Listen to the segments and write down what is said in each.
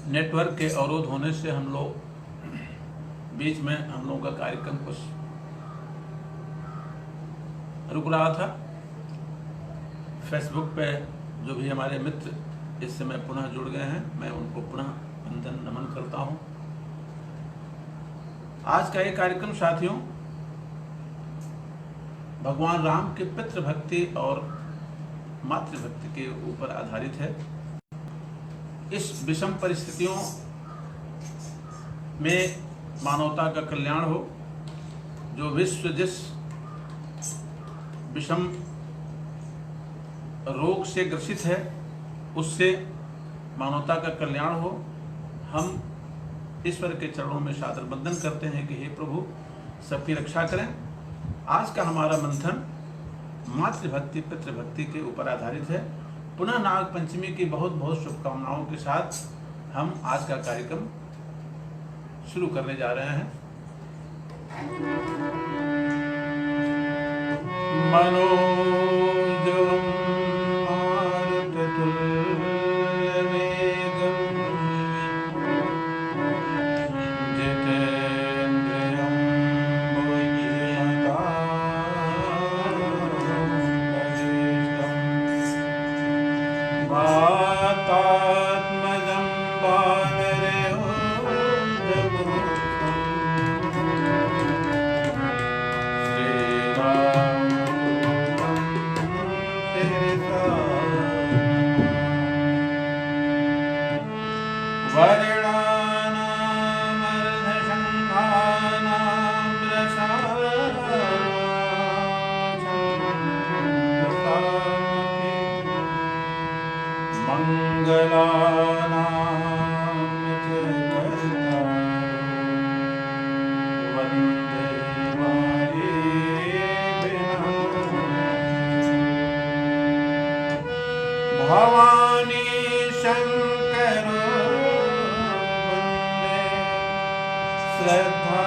Network के अवरोध होने से हम लोग बीच में हम लोगों का कार्यक्रम कुछ रुक रहा था। फेसबुक पे जो भी हमारे मित्र इस समय पुनः जुड़ गए हैं, मैं उनको पुनः वंदन नमन करता हूं। आज का ये कार्यक्रम साथियों भगवान राम के पितृभक्ति और मातृभक्ति के ऊपर आधारित है। इस विषम परिस्थितियों में मानवता का कल्याण हो। जो विश्व जिस विषम रोग से ग्रसित है उससे मानवता का कल्याण हो। हम ईश्वर के चरणों में सादर वंदन करते हैं कि हे प्रभु सबकी रक्षा करें। आज का हमारा मंथन मातृभक्ति पितृभक्ति के ऊपर आधारित है। पुनः नाग पंचमी की बहुत बहुत शुभकामनाओं के साथ हम आज का कार्यक्रम शुरू करने जा रहे हैं। मनोजवम भवानी शंकर वंदे श्रद्धा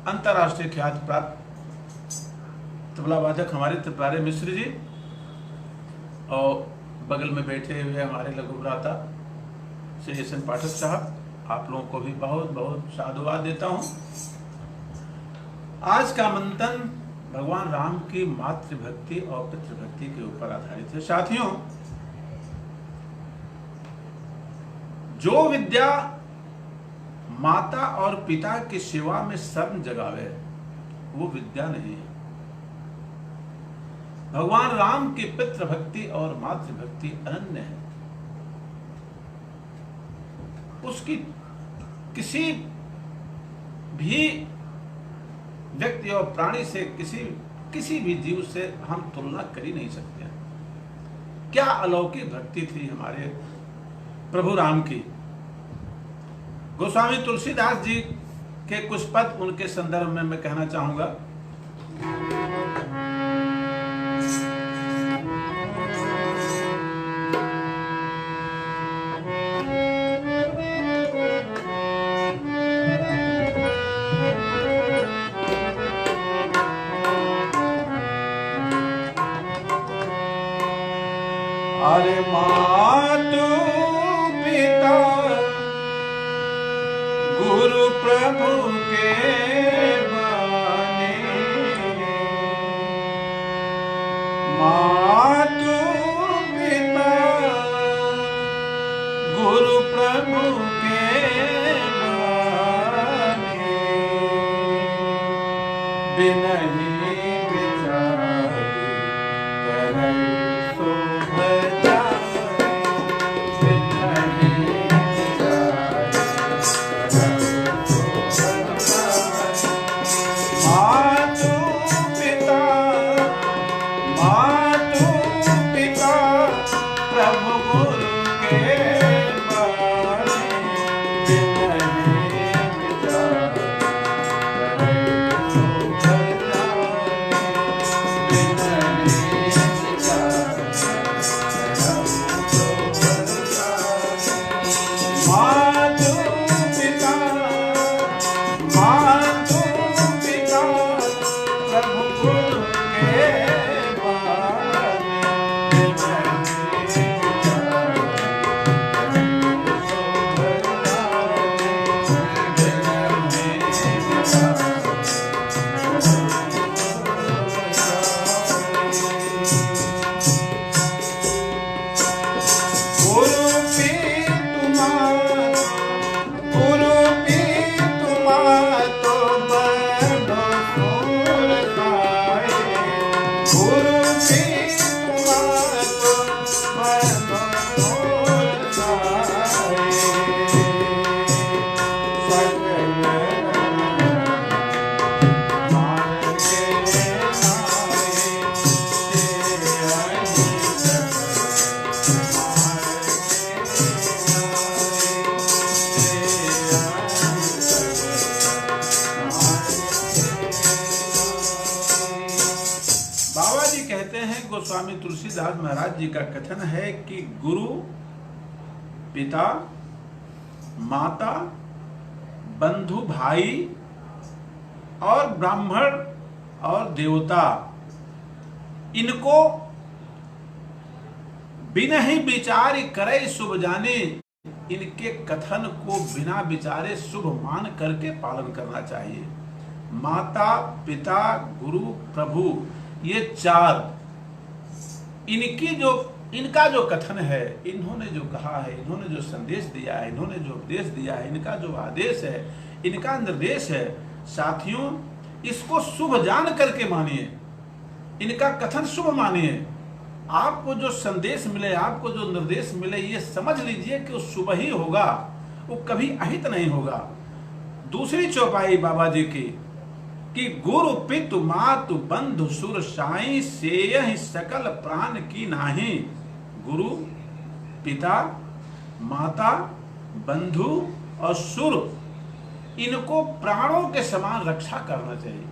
अंतर्राष्ट्रीय ख्याति प्राप्त तबला वादक हमारे त्रिपुरारी मिश्र जी और बगल में बैठे हुए हमारे लघु भ्राता श्री एस एन पाठक साहब, आप लोगों को भी बहुत बहुत साधुवाद देता हूं। आज का मंथन भगवान राम की मातृभक्ति और पितृभक्ति के ऊपर आधारित है। साथियों, जो विद्या माता और पिता की सेवा में शर्म जगावे, वो विद्या नहीं है। भगवान राम की पितृ भक्ति और मातृ भक्ति अनन्य है। उसकी किसी भी व्यक्ति और प्राणी से, किसी भी जीव से हम तुलना कर ही नहीं सकते। क्या अलौकिक भक्ति थी हमारे प्रभु राम की। गोस्वामी तुलसीदास जी के कुछ पद उनके संदर्भ में मैं कहना चाहूंगा। अरे मातु पिता गुरु प्रभु के बने, मातु पिता गुरु प्रभु के बने, बिनहि विचार करे गोस्वामी तुलसीदास महाराज जी का कथन है कि गुरु, पिता, माता, बंधु, भाई और ब्राह्मण और देवता, इनको बिना ही विचार करे शुभ जाने, इनके कथन को बिना विचारे शुभ मान करके पालन करना चाहिए। माता, पिता, गुरु, प्रभु, ये चार इनका जो कथन है, इन्होंने जो कहा है, इन्होंने जो संदेश दिया है, इन्होंने जो उपदेश दिया है, इनका जो आदेश है, इनका निर्देश है, साथियों इसको शुभ जान करके मानिए, इनका कथन शुभ मानिए। आपको जो संदेश मिले, आपको जो निर्देश मिले, ये समझ लीजिए कि वो शुभ ही होगा, वो कभी अहित नहीं होगा। दूसरी चौपाई बाबा जी की कि गुरु पितु मातु बंधु सुर साई सेयहि सकल प्राण की नाही। गुरु, पिता, माता, बंधु और सुर, इनको प्राणों के समान रक्षा करना चाहिए,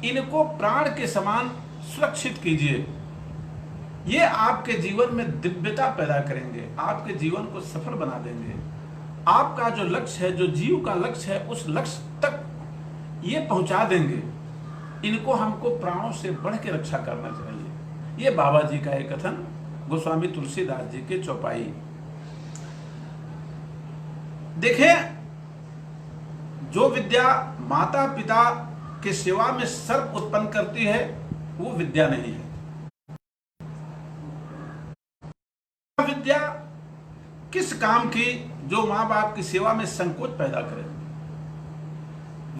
इनको प्राण के समान सुरक्षित कीजिए। ये आपके जीवन में दिव्यता पैदा करेंगे, आपके जीवन को सफल बना देंगे। आपका जो लक्ष्य है, जो जीव का लक्ष्य है, उस लक्ष्य तक ये पहुंचा देंगे। इनको हमको प्राणों से बढ़ के रक्षा करना चाहिए। ये बाबा जी का एक कथन गोस्वामी तुलसीदास जी के चौपाई। देखें, जो विद्या माता पिता के सेवा में सर्प उत्पन्न करती है, वो विद्या नहीं है। विद्या किस काम की जो माँ बाप की सेवा में संकोच पैदा करे।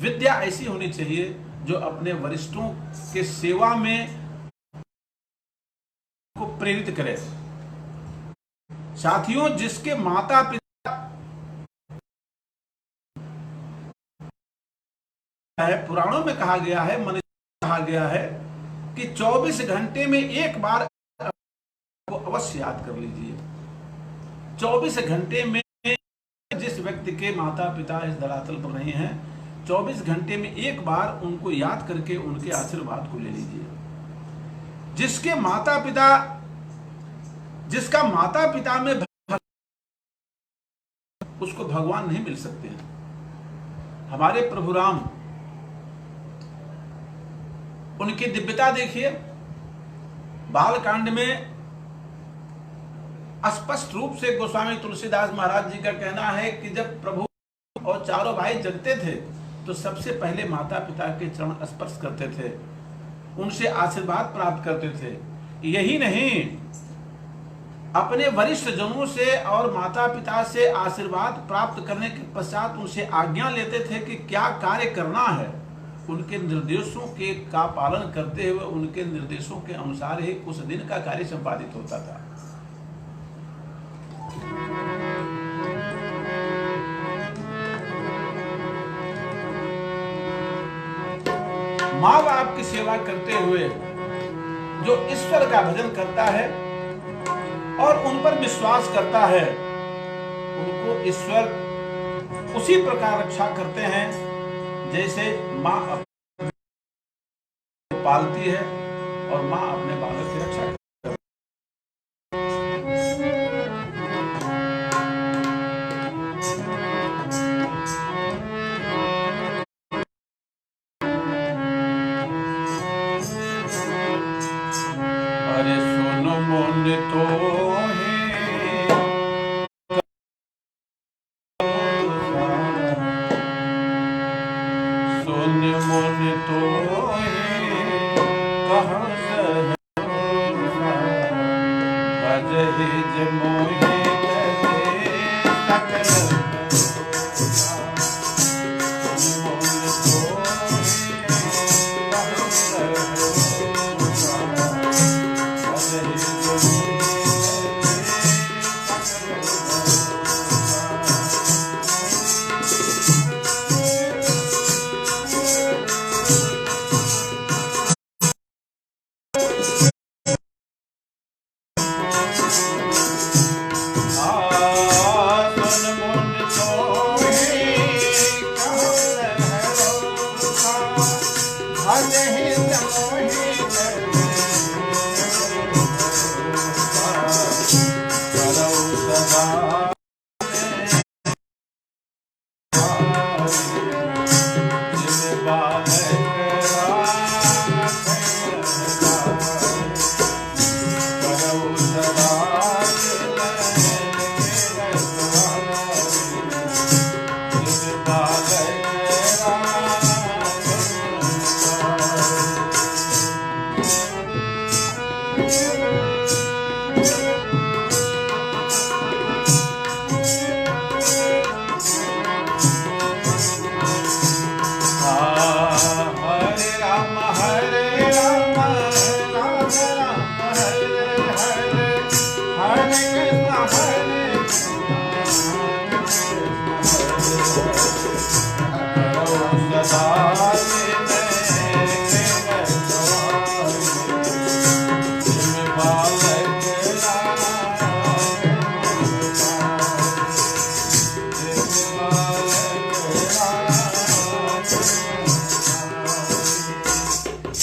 विद्या ऐसी होनी चाहिए जो अपने वरिष्ठों के सेवा में को प्रेरित करे। साथियों, जिसके माता पिता है, पुराणों में कहा गया है, मनुष्य कहा गया है कि 24 घंटे में एक बार को अवश्य याद कर लीजिए। 24 घंटे में जिस व्यक्ति के माता पिता इस धरातल पर नहीं हैं, 24 घंटे में एक बार उनको याद करके उनके आशीर्वाद को ले लीजिए। जिसके माता पिता, जिसका माता पिता में उसको भगवान नहीं मिल सकते हैं। हमारे प्रभु राम, उनकी दिव्यता देखिए। बालकांड में स्पष्ट रूप से गोस्वामी तुलसीदास महाराज जी का कहना है कि जब प्रभु और चारों भाई जगते थे तो सबसे पहले माता पिता के चरण स्पर्श करते थे, उनसे आशीर्वाद प्राप्त करते थे। यही नहीं, अपने वरिष्ठ जनों से और माता पिता से आशीर्वाद प्राप्त करने के पश्चात उनसे आज्ञा लेते थे कि क्या कार्य करना है। उनके निर्देशों के का पालन करते हुए उनके निर्देशों के अनुसार ही उस दिन का कार्य संपादित होता था। माँ बाप की सेवा करते हुए जो ईश्वर का भजन करता है और उन पर विश्वास करता है, उनको ईश्वर उसी प्रकार रक्षा करते हैं जैसे माँ पालती है और माँ अपने बालक की रक्षा करती है। अरे सुनो मन तो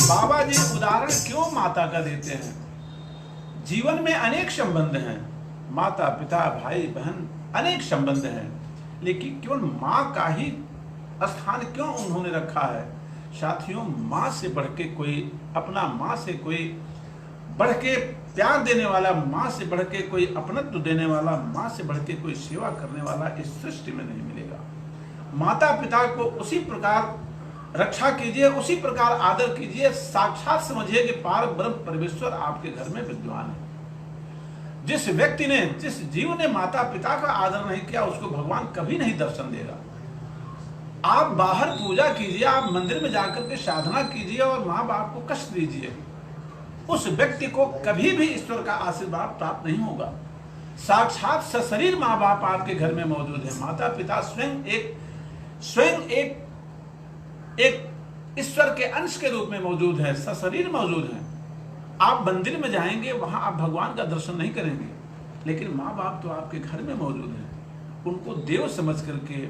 बाबा जी उदाहरण क्यों माता का देते हैं? जीवन में अनेक संबंध हैं, माता पिता भाई बहन अनेक संबंध हैं, लेकिन केवल माँ का ही स्थान क्यों उन्होंने रखा है? साथियों, माँ से बढ़ के कोई अपना, माँ से कोई बढ़ के प्यार देने वाला, माँ से बढ़ के कोई अपनत्व देने वाला, माँ से बढ़ के कोई सेवा करने वाला इस सृष्टि में नहीं मिलेगा। माता पिता को उसी प्रकार रक्षा कीजिए, उसी प्रकार आदर कीजिए, साक्षात समझिए कि पार ब्रह्म परमेश्वर आपके घर में विद्वान है। जिस व्यक्ति ने, जिस जीव ने माता पिता का आदर नहीं किया, उसको भगवान कभी नहीं दर्शन देगा। आप बाहर पूजा कीजिए, आप मंदिर में जाकर के साधना कीजिए और माँ बाप को कष्ट दीजिए, उस व्यक्ति को कभी भी ईश्वर का आशीर्वाद प्राप्त नहीं होगा। साक्षात सशरीर माँ बाप आपके घर में मौजूद है। माता पिता स्वयं एक ईश्वर के अंश के रूप में मौजूद है, सशरीर मौजूद है। आप मंदिर में जाएंगे, वहां आप भगवान का दर्शन नहीं करेंगे, लेकिन माँ बाप तो आपके घर में मौजूद है। उनको देव समझ करके,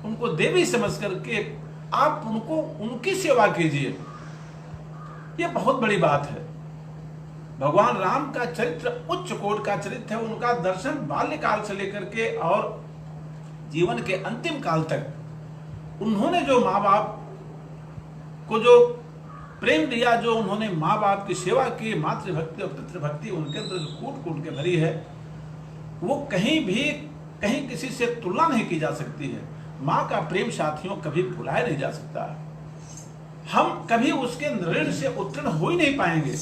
उनको देवी समझ करके आप उनकी सेवा कीजिए। यह बहुत बड़ी बात है। भगवान राम का चरित्र उच्च कोटि का चरित्र है। उनका दर्शन बाल्यकाल से लेकर के और जीवन के अंतिम काल तक उन्होंने जो माँ बाप को जो प्रेम दिया, जो उन्होंने माँ बाप की सेवा की, मातृभक्ति और पितृभक्ति उनके अंदर जो कूट कूट के भरी है, वो कहीं किसी से तुलना नहीं की जा सकती है। माँ का प्रेम साथियों कभी भुलाया नहीं जा सकता। हम कभी उसके ऋण से उत्तीर्ण हो ही नहीं पाएंगे।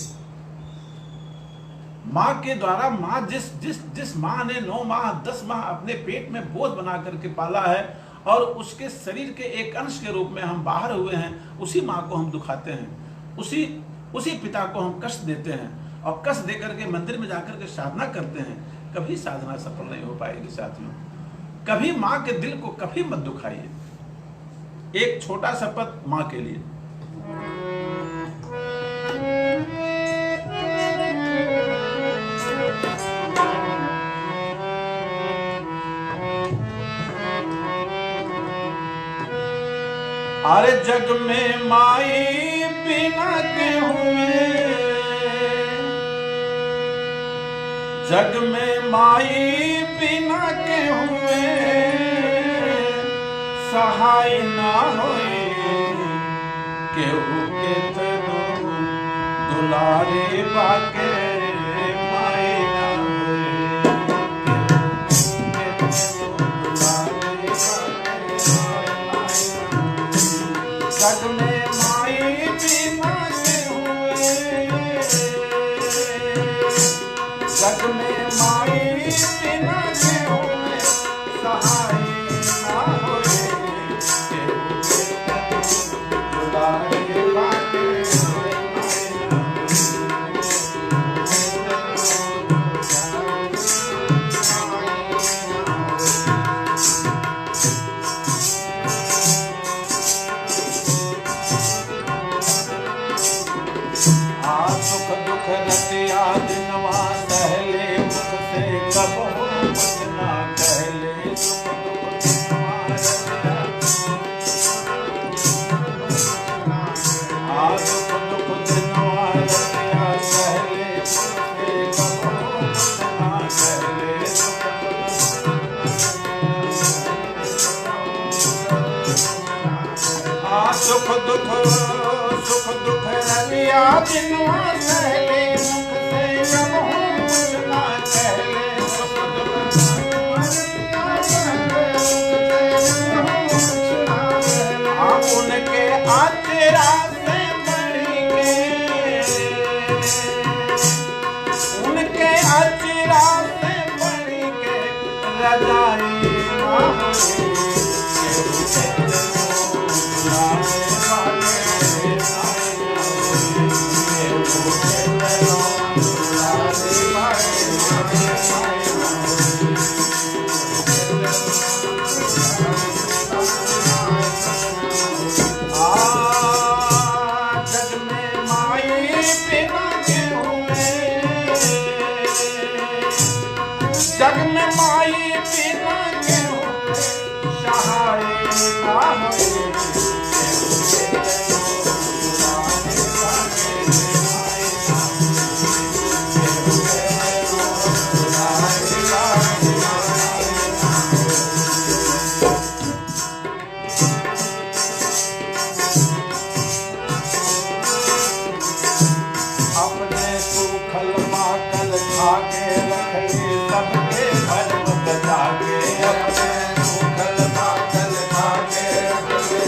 माँ के द्वारा, माँ जिस माँ ने 9 माह 10 माह अपने पेट में बोझ बना करके पाला है और उसके शरीर के एक अंश के रूप में हम बाहर हुए हैं, उसी माँ को हम दुखाते हैं, उसी पिता को हम कष्ट देते हैं और कष्ट देकर के मंदिर में जाकर के साधना करते हैं। कभी साधना सफल नहीं हो पाएगी साथियों। कभी माँ के दिल को कभी मत दुखाइए। एक छोटा सा पद माँ के लिए। अरे जग में माई बिना के हुए, जग में माई बिना के हुए, सहाय ना होए केहू के तनो दुलारे बाके माई ना जग में माई बिना के हुए, जग में माई बिना के हुए, सहाय ना होए दुलारे बाके सुख दुख रलिया जिनवा सहले मुख से जब हूँ कुछ ना कहले। सुख दुख रलिया सहले मुख से जब हूँ कुछ ना कहले। आप उनके आचरा से बढ़ी के, उनके आचरा से बढ़ी के रजाई ना होए जग में माई बिना के होए, सहाय ना होए अपने सूखल माकल खा के रख ले सबके धर्म बचा के। अपने सूखल माकल खा के रख ले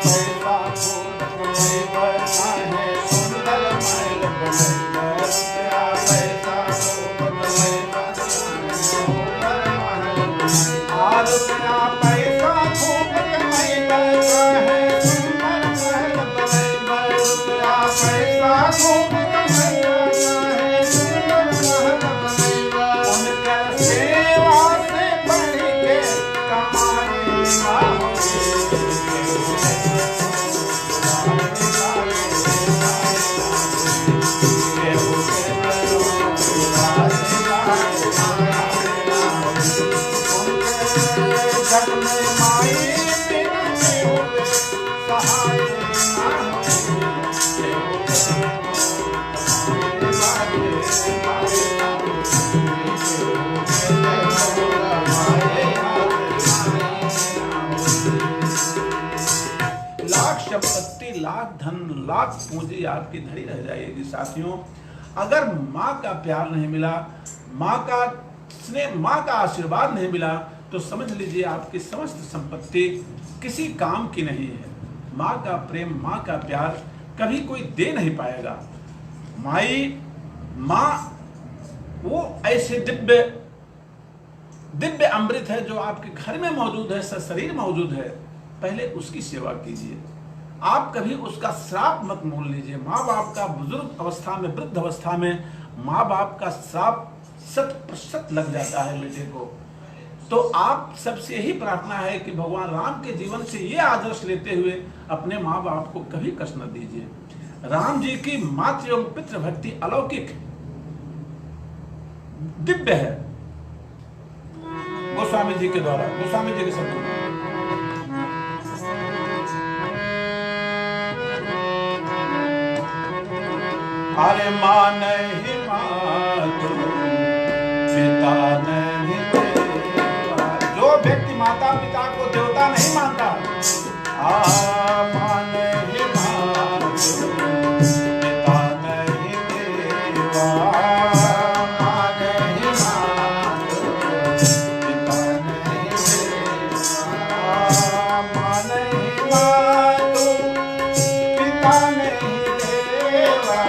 पैसा खूब कमैबै काहे सुंदर महल बनैबै रुपया पैसा खूब कमैबै सुंदर महल बनैबै रुपया पैसा खूब कमैबै काहे सुंदर महल बनैबै रुपया पैसा खूब कमैबै काहे सुंदर महल बनैबै उनकर सेवा से बढ़ के कमाए ना जग में माई बिना हुए सहाय ना लाख संपत्ति, लाख धन, लाख पूंजी आपकी धड़ी रह जाएगी साथियों, अगर माँ का प्यार नहीं मिला, माँ का स्नेह, माँ का आशीर्वाद नहीं मिला, तो समझ लीजिए आपकी समस्त संपत्ति किसी काम की नहीं है। माँ का प्रेम, माँ का प्यार कभी कोई दे नहीं पाएगा। माँ वो ऐसे दिव्य अमृत है जो आपके घर में मौजूद है, शरीर मौजूद है, पहले उसकी सेवा कीजिए। आप कभी उसका श्राप मत मोल लीजिए। माँ बाप का बुजुर्ग अवस्था में, वृद्ध अवस्था में माँ बाप का श्राप 100% लग जाता है बेटे को। तो आप सबसे यही प्रार्थना है कि भगवान राम के जीवन से ये आदर्श लेते हुए अपने माँ बाप को कभी कष्ट न दीजिए। राम जी की मातृ एवं पितृ भक्ति अलौकिक दिव्य है। गोस्वामी जी के द्वारा, गोस्वामी जी के शब्दों में, अरे माँ नहीं मातो पिता नहीं देवा। जो व्यक्ति माता पिता को देवता नहीं मानता, माँ नहीं मातो पिता नहीं देवा। माँ नहीं मातो पिता नहीं देवा। माँ नहीं मातो पिता नहीं देवा।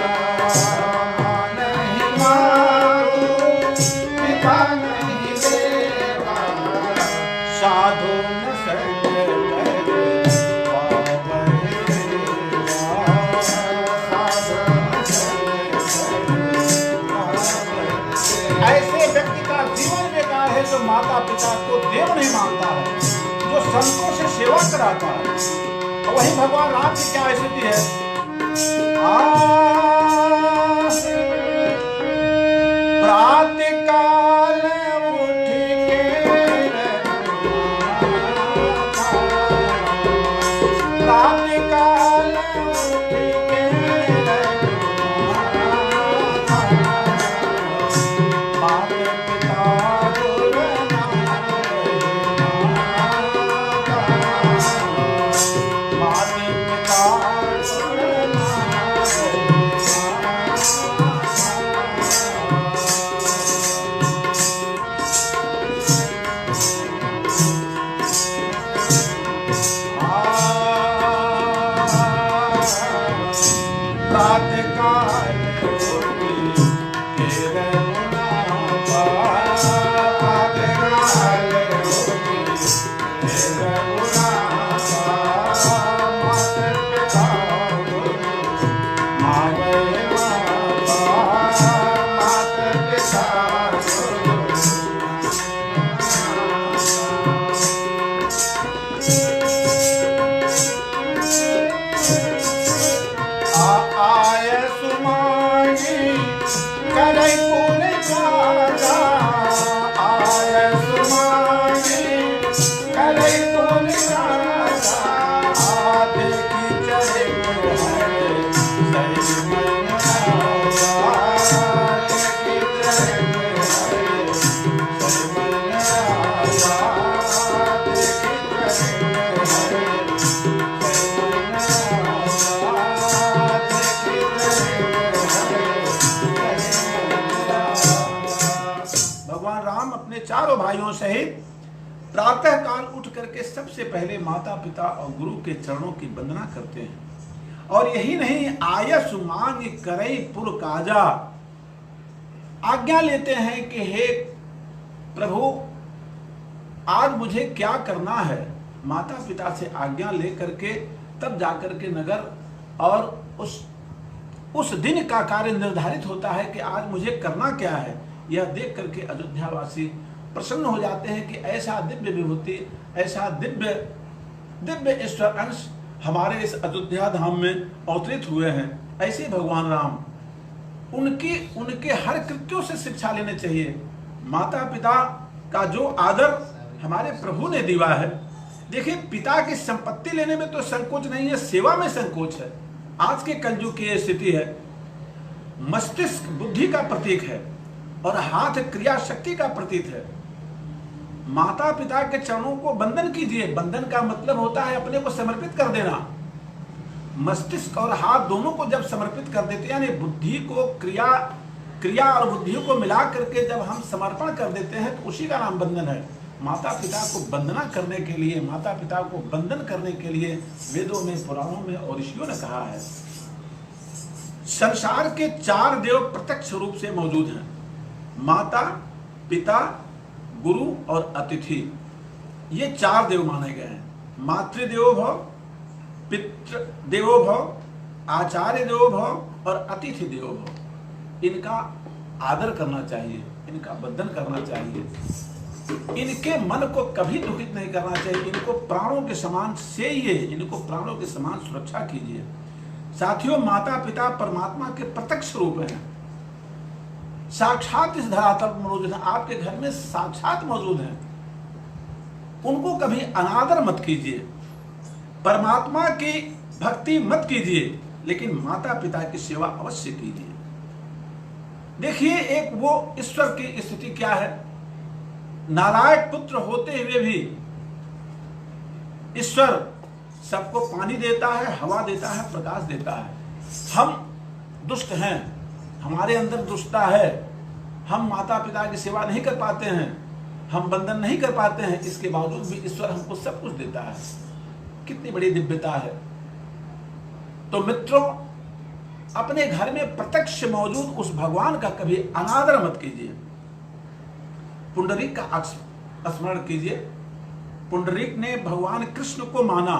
माँ नहीं मातो पिता नहीं देवा। साधु न शरण करे पावन देवा। साधु न शरण करे पावन देवा। ऐसे व्यक्ति का जीवन बेकार है जो माता पिता को देव नहीं मानता है, जो संतों से सेवा कराता है। तो वही भगवान राम की क्या स्थिति है? प्रातःकाल उठ के प्रातःकाल उठ के माता पिता गुरु नाम माता पिता गुरु प्रातःकाल उठी के रघुनाथा। प्रातःकाल उठी के रघुनाथा। माता पिता गुरु मावै माता। माता पिता गुरु आय सुमानी करे पुर जागा। आय सुमानी करे पुर जागा। देखी चले हरे सही मन राजा। देखी चले हरे सही मन राजा। देखी चले हरे भगवान राम अपने चारों भाइयों सहित प्रातः काल उठ करके सबसे पहले माता पिता और गुरु के चरणों की वंदना करते हैं। और यही नहीं, आयस मांग करई पुर काजा, आज्ञा लेते हैं कि हे प्रभु आज मुझे क्या करना है। माता पिता से आज्ञा ले करके तब जाकर के नगर और उस दिन का कार्य निर्धारित होता है कि आज मुझे करना क्या है। यह देख करके अयोध्यावासी प्रसन्न हो जाते हैं कि ऐसा दिव्य विभूति, ऐसा दिव्य ईश्वर अंश हमारे इस अयोध्या धाम में अवतरित हुए हैं। ऐसे भगवान राम, उनके हर कृत्यों से शिक्षा लेने चाहिए। माता पिता का जो आदर हमारे प्रभु ने दिया है, देखिए पिता की संपत्ति लेने में तो संकोच नहीं है, सेवा में संकोच है। आज के कलयुग की स्थिति है, मस्तिष्क बुद्धि का प्रतीक है और हाथ क्रिया शक्ति का प्रतीक है। माता पिता के चरणों को बंधन कीजिए। बंधन का मतलब होता है अपने को समर्पित कर देना। मस्तिष्क और हाथ दोनों को जब समर्पित कर देते हैं, यानी बुद्धि को क्रिया और बुद्धि को मिला करके जब हम समर्पण कर देते हैं तो उसी का नाम बंधन है। माता पिता को वंदना करने के लिए, माता पिता को बंधन करने के लिए वेदों में, पुराणों में और ऋषियों ने कहा है। संसार के 4 देव प्रत्यक्ष रूप से मौजूद हैं, माता पिता गुरु और अतिथि। ये 4 देव माने गए हैं। मातृदेवो भव, पितृ देवो भव, आचार्य देवो भव और अतिथि देवो भव। इनका आदर करना चाहिए, इनका वंदन करना चाहिए, इनके मन को कभी दुखित नहीं करना चाहिए। इनको प्राणों के समान सेइए, इनको प्राणों के समान सुरक्षा कीजिए। साथियों, माता पिता परमात्मा के प्रत्यक्ष रूप हैं, साक्षात इस धरातल पर मौजूद है, आपके घर में साक्षात मौजूद हैं। उनको कभी अनादर मत कीजिए, परमात्मा की भक्ति मत कीजिए, लेकिन माता पिता की सेवा अवश्य कीजिए। देखिए, एक वो ईश्वर की स्थिति क्या है। नारायण पुत्र होते हुए भी ईश्वर सबको पानी देता है, हवा देता है, प्रकाश देता है। हम दुष्ट हैं, हमारे अंदर दुष्टता है, हम माता पिता की सेवा नहीं कर पाते हैं, हम बंधन नहीं कर पाते हैं, इसके बावजूद भी ईश्वर हमको सब कुछ देता है। कितनी बड़ी दिव्यता है। तो मित्रों, अपने घर में प्रत्यक्ष मौजूद उस भगवान का कभी अनादर मत कीजिए। पुंडरीक का स्मरण कीजिए। पुंडरीक ने भगवान कृष्ण को माना,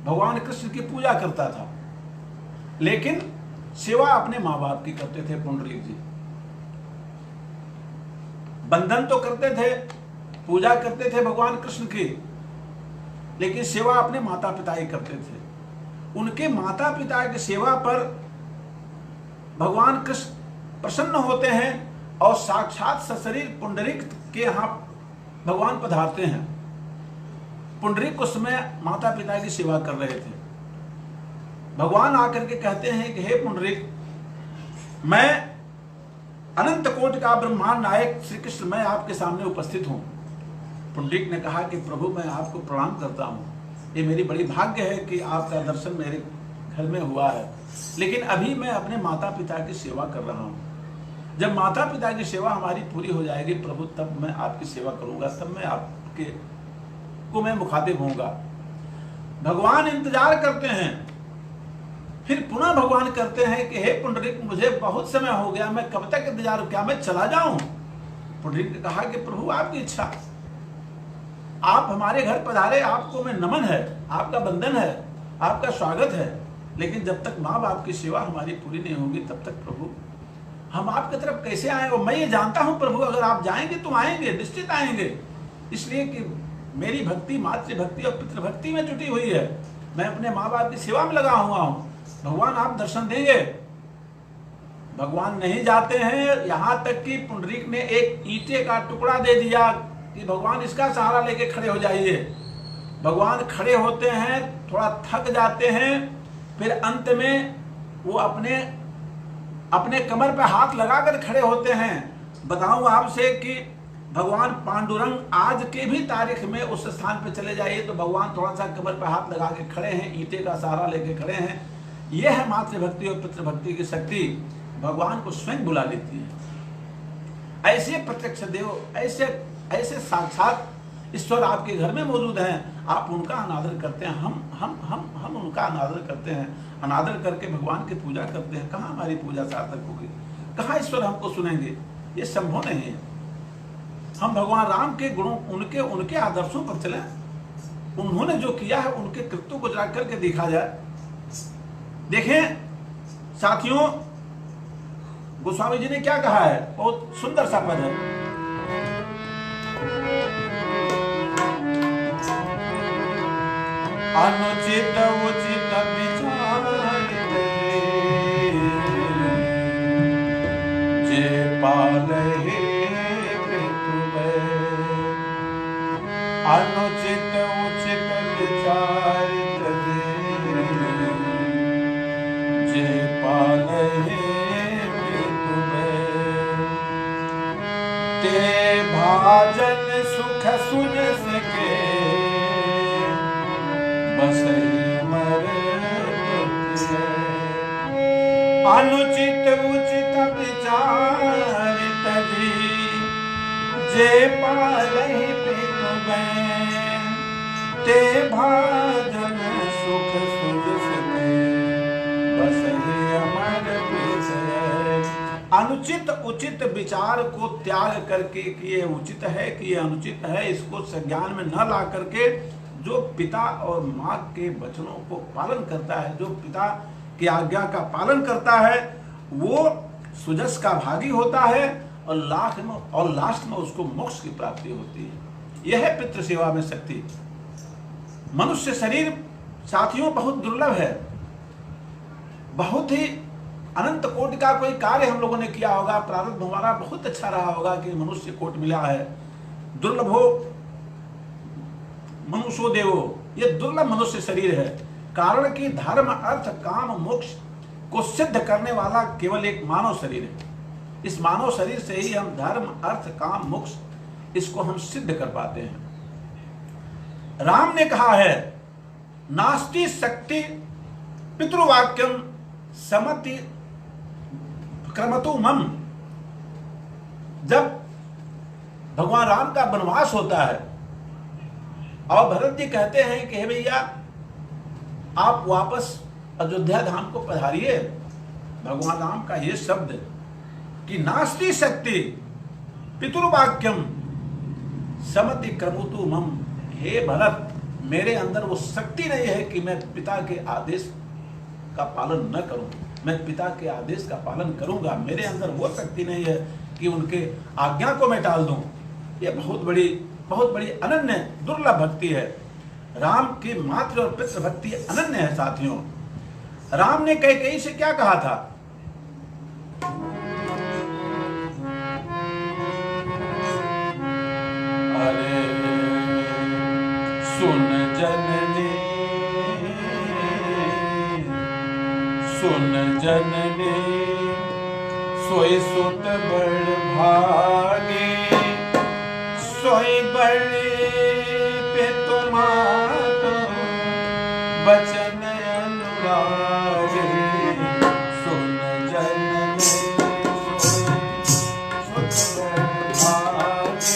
भगवान कृष्ण की पूजा करता था, लेकिन सेवा अपने माँ बाप की करते थे। पुंडरीक जी बंधन तो करते थे, पूजा करते थे भगवान कृष्ण की, लेकिन सेवा अपने माता पिता ही करते थे। उनके माता पिता की सेवा पर भगवान कृष्ण प्रसन्न होते हैं और साक्षात सशरीर पुंडरीक के यहाँ भगवान पधारते हैं। पुंडरीक उस समय माता पिता की सेवा कर रहे थे। भगवान आकर के कहते हैं कि हे पुंडरीक, मैं अनंत कोटि का ब्रह्मांड नायक श्री कृष्ण, मैं आपके सामने उपस्थित हूँ। पुंडरीक ने कहा कि प्रभु, मैं आपको प्रणाम करता हूँ, ये मेरी बड़ी भाग्य है कि आपका दर्शन मेरे घर में हुआ है, लेकिन अभी मैं अपने माता पिता की सेवा कर रहा हूँ। जब माता पिता की सेवा हमारी पूरी हो जाएगी प्रभु, तब मैं आपकी सेवा करूंगा, तब मैं आपके को मैं मुखातिब होऊंगा। भगवान इंतजार करते हैं, फिर पुनः भगवान करते हैं कि हे पुंडरीक, मुझे बहुत समय हो गया, मैं कब तक इंतजार, क्या मैं चला जाऊं? पुंडरीक ने कहा कि प्रभु आपकी इच्छा, आप हमारे घर पधारे, आपको मैं नमन है, आपका बंधन है, आपका स्वागत है, लेकिन जब तक माँ बाप की सेवा हमारी पूरी नहीं होगी तब तक प्रभु हम आपकी तरफ कैसे आए? और मैं ये जानता हूं प्रभु, अगर आप जाएंगे तो आएंगे, निश्चित आएंगे, इसलिए कि मेरी भक्ति मातृभक्ति और पितृभक्ति में जुटी हुई है, मैं अपने माँ बाप की सेवा में लगा हुआ हूं। भगवान आप दर्शन देंगे? भगवान नहीं जाते हैं, यहां तक कि पुंडरीक ने एक ईंटे का टुकड़ा दे दिया कि भगवान इसका सहारा लेके खड़े हो जाइए। भगवान खड़े होते हैं, थोड़ा थक जाते हैं, फिर अंत में वो अपने कमर पे हाथ लगाकर खड़े होते हैं। बताऊं आपसे कि भगवान पांडुरंग आज के भी तारीख में उस स्थान पे चले जाइए तो भगवान थोड़ा सा कमर पे हाथ लगा के खड़े हैं, ईंटे का सहारा लेके खड़े हैं। यह है मातृभक्ति और पितृभक्ति की शक्ति, भगवान को स्वयं बुला लेती है। ऐसे प्रत्यक्ष देव, ऐसे साक्षात ईश्वर आपके घर में मौजूद हैं, आप उनका अनादर करते हैं, हम उनका अनादर करते हैं, अनादर करके भगवान की पूजा करते हैं, कहाँ हमारी पूजा सार्थक होगी, कहाँ ईश्वर हमको सुनेंगे? ये संभव नहीं है। हम भगवान राम के गुणों, उनके आदर्शों पर चलें, उन्होंने जो किया है उनके कृत्यों को जरा करके देखा जाए। देखें साथियों, गोस्वामी जी ने क्या कहा है, बहुत सुंदर सा पद है। अनुचित उचित विचार जे पालहि पितुवे, अनुचित उचित विचार जे पालहि पितुवे, ते भाजन सुख सुन सके अनुचित उचित विचार तजी जे पालहि पितुवे, ते भाजन सुख सुज सके बसहि अमर विजय। अनुचित उचित विचार को त्याग करके कि ये उचित है कि ये अनुचित है, इसको संज्ञान में न ला करके जो पिता और माँ के वचनों को पालन करता है, जो पिता की आज्ञा का पालन करता है, वो सुजस का भागी होता है और लास्ट में उसको मोक्ष की प्राप्ति होती है। यह है पितृ सेवा में शक्ति। मनुष्य शरीर साथियों बहुत दुर्लभ है, बहुत ही अनंत कोटि का कोई कार्य हम लोगों ने किया होगा, प्रारब्ध हमारा बहुत अच्छा रहा होगा कि मनुष्य कोट मिला है। दुर्लभो मनुष्यो देवो, ये दुर्लभ मनुष्य शरीर है। कारण कि धर्म अर्थ काम मोक्ष को सिद्ध करने वाला केवल एक मानव शरीर है। इस मानव शरीर से ही हम धर्म अर्थ काम मोक्ष इसको हम सिद्ध कर पाते हैं। राम ने कहा है नास्ति शक्ति पितृवाक्यम समति क्रमतु मम। जब भगवान राम का वनवास होता है और भरत जी कहते हैं कि हे भैया आप वापस अयोध्या धाम को पधारिए, भगवान राम का ये शब्द कि नास्ति शक्ति पितृवाक्यम समति क्रमतु मम। हे भरत, मेरे अंदर वो शक्ति नहीं है कि मैं पिता के आदेश का पालन न करूं, मैं पिता के आदेश का पालन करूंगा। मेरे अंदर वो शक्ति नहीं है कि उनके आज्ञा को मैं टाल दूं। ये बहुत बड़ी अनन्य दुर्लभ भक्ति है। राम की मातृ और पितृ भक्ति अनन्य है साथियों। राम ने कैकेयी से क्या कहा था? अरे सुन जननी सोई सुत बड़ भागी, सोई बड़े पे तुम्हारो बचन अनुरागे। सुन जननी सोई सुत बड़ भागी,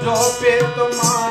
जो पे तुम्हारो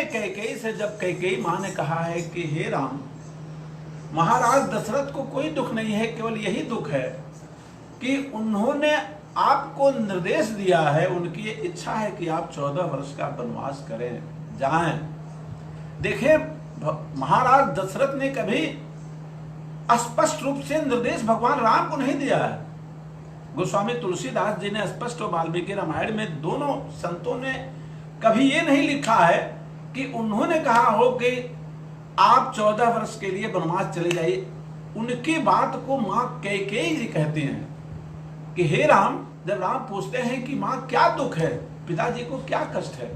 कैकेयी से जब कैकेयी माँ ने कहा है कि हे राम, महाराज दशरथ को कोई दुख नहीं है, केवल यही दुख है कि उन्होंने आपको निर्देश दिया है, उनकी ये इच्छा है कि आप 14 वर्ष का वनवास करें, जाएं। देखिए, महाराज दशरथ ने कभी स्पष्ट रूप से निर्देश भगवान राम को नहीं दिया है। गोस्वामी तुलसीदास जी ने स्पष्ट और वाल्मीकि रामायण में दोनों संतों ने कभी ये नहीं लिखा है कि उन्होंने कहा हो कि आप 14 वर्ष के लिए वनवास चले जाइए। उनकी बात को माँ कैकेयी जी कहती हैं कि हे राम, जब राम पूछते हैं कि माँ क्या दुख है, पिताजी को क्या कष्ट है,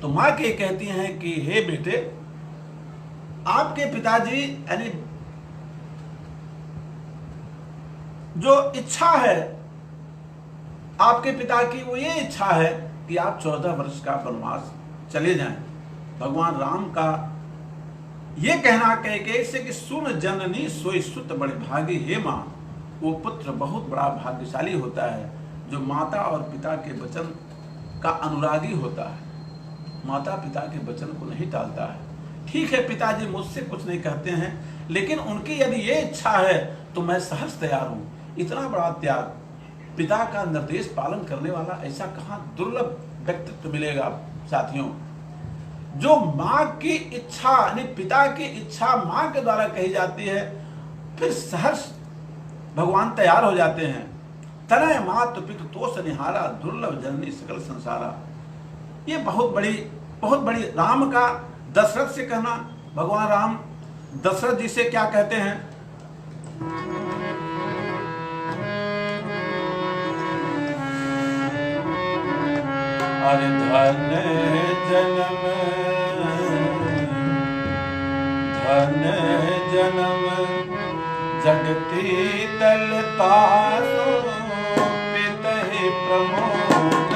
तो माँ के कहती हैं कि हे बेटे, आपके पिताजी यानी जो इच्छा है आपके पिता की, वो ये इच्छा है कि आप 14 वर्ष का वनवास चले जाएं। भगवान राम का ये कहना कैकेयी से कि सुन जननी सोई सुत बड़े भागी, हे माँ, वो पुत्र बहुत बड़ा भाग्यशाली होता है जो माता और पिता के वचन का अनुरागी होता है, माता पिता के वचन को नहीं टालता है। ठीक है, पिताजी मुझसे कुछ नहीं कहते हैं, लेकिन उनकी यदि ये इच्छा है तो मैं सहर्ष तैयार हूँ। इतना बड़ा त्याग, पिता का निर्देश पालन करने वाला ऐसा कहाँ दुर्लभ व्यक्तित्व मिलेगा साथियों। जो माँ की इच्छा यानी पिता की इच्छा माँ के द्वारा कही जाती है, फिर सहर्ष भगवान तैयार हो जाते हैं। तनय मातु पितु तोष निहारा, दुर्लभ जननी सकल संसारा। ये बहुत बड़ी राम का दशरथ से कहना। भगवान राम दशरथ जी से क्या कहते हैं? अरे धन जन्म जगती दलता पितहि प्रमोद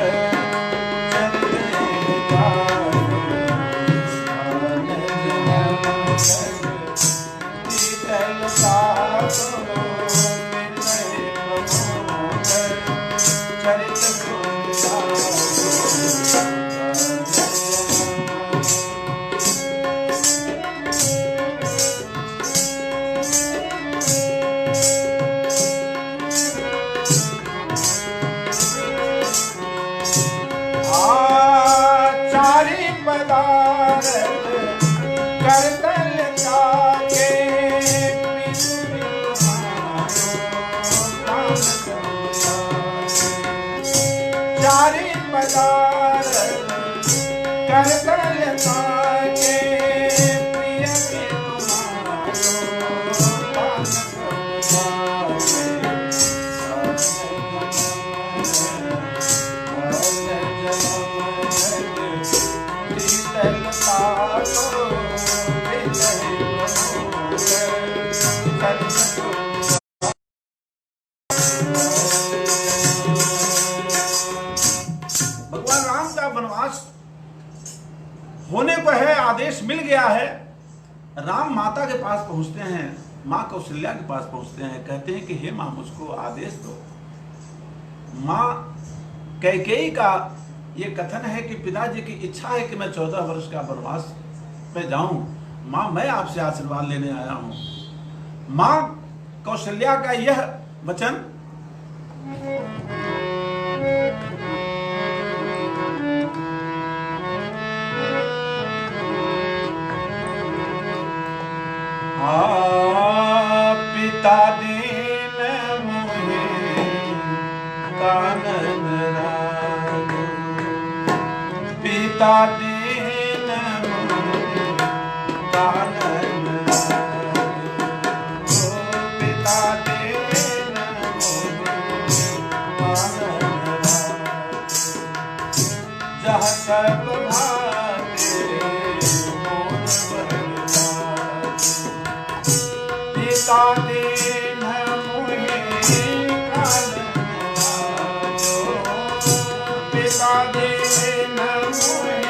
होने को है, आदेश मिल गया है। राम माता के पास पहुंचते हैं, माँ कौशल्या के पास पहुंचते हैं, कहते हैं कि हे माँ, मुझको आदेश दो। माँ कैकेयी का ये कथन है कि पिताजी की इच्छा है कि मैं 14 वर्ष का वनवास पे जाऊं। माँ, मैं आपसे आशीर्वाद लेने आया हूं। माँ कौशल्या का यह वचन पिता दीन मोहे कानन रागो, पिता दीन मोहे कानन रागो, पिता दीन मोहे कानन रागो, जह सर्व भाते मोर पिता दीन मोहे कानन रागो, पिता दीन मोहे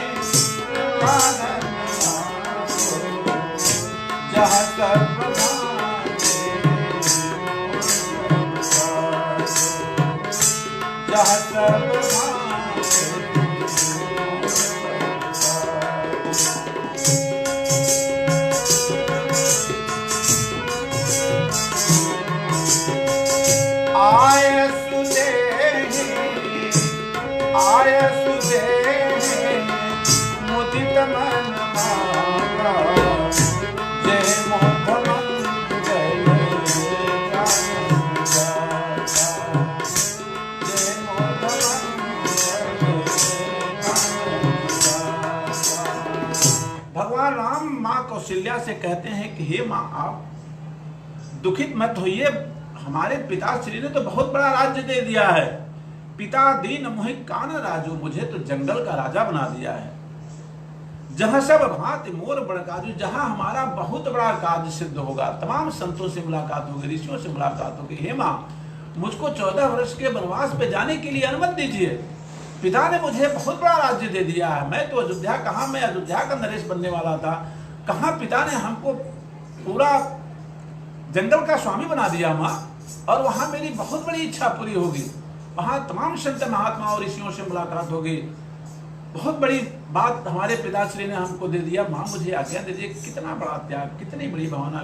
कानन रागो, जह सर्व भाते मोर रागो, जह सर्व भाते मोर रागो। आयसु देहि मुदित मन मारा जय मोहन जय भगवान राम माँ कौशल्या से कहते हैं कि हे माँ, आप दुखित मत होइए, हमारे पिताश्री ने तो बहुत बड़ा राज्य दे दिया है। पिता दीन मोहि कान राजू, मुझे तो जंगल का राजा बना दिया है। जहां सब भांति मोर बड़ काजू, जहां हमारा बहुत बड़ा कार्य सिद्ध होगा, तमाम संतों से मुलाकात होगी, ऋषियों से मुलाकात होगी। हे माँ, मुझको 14 वर्ष के वनवास पे जाने के लिए अनुमति दीजिए। पिता ने मुझे बहुत बड़ा राज्य दे दिया है। मैं तो अयोध्या, कहाँ मैं अयोध्या का नरेश बनने वाला था, कहाँ पिता ने हमको पूरा जंगल का स्वामी बना दिया माँ। और वहां मेरी बहुत बड़ी इच्छा पूरी होगी, वहां तमाम संत महात्मा और ऋषियों से मुलाकात होगी। बहुत बड़ी बात हमारे पिताश्री ने हमको दे दिया। माँ, मुझे आज्ञा दे दीजिए। कितना बड़ा त्याग, कितनी बड़ी भावना,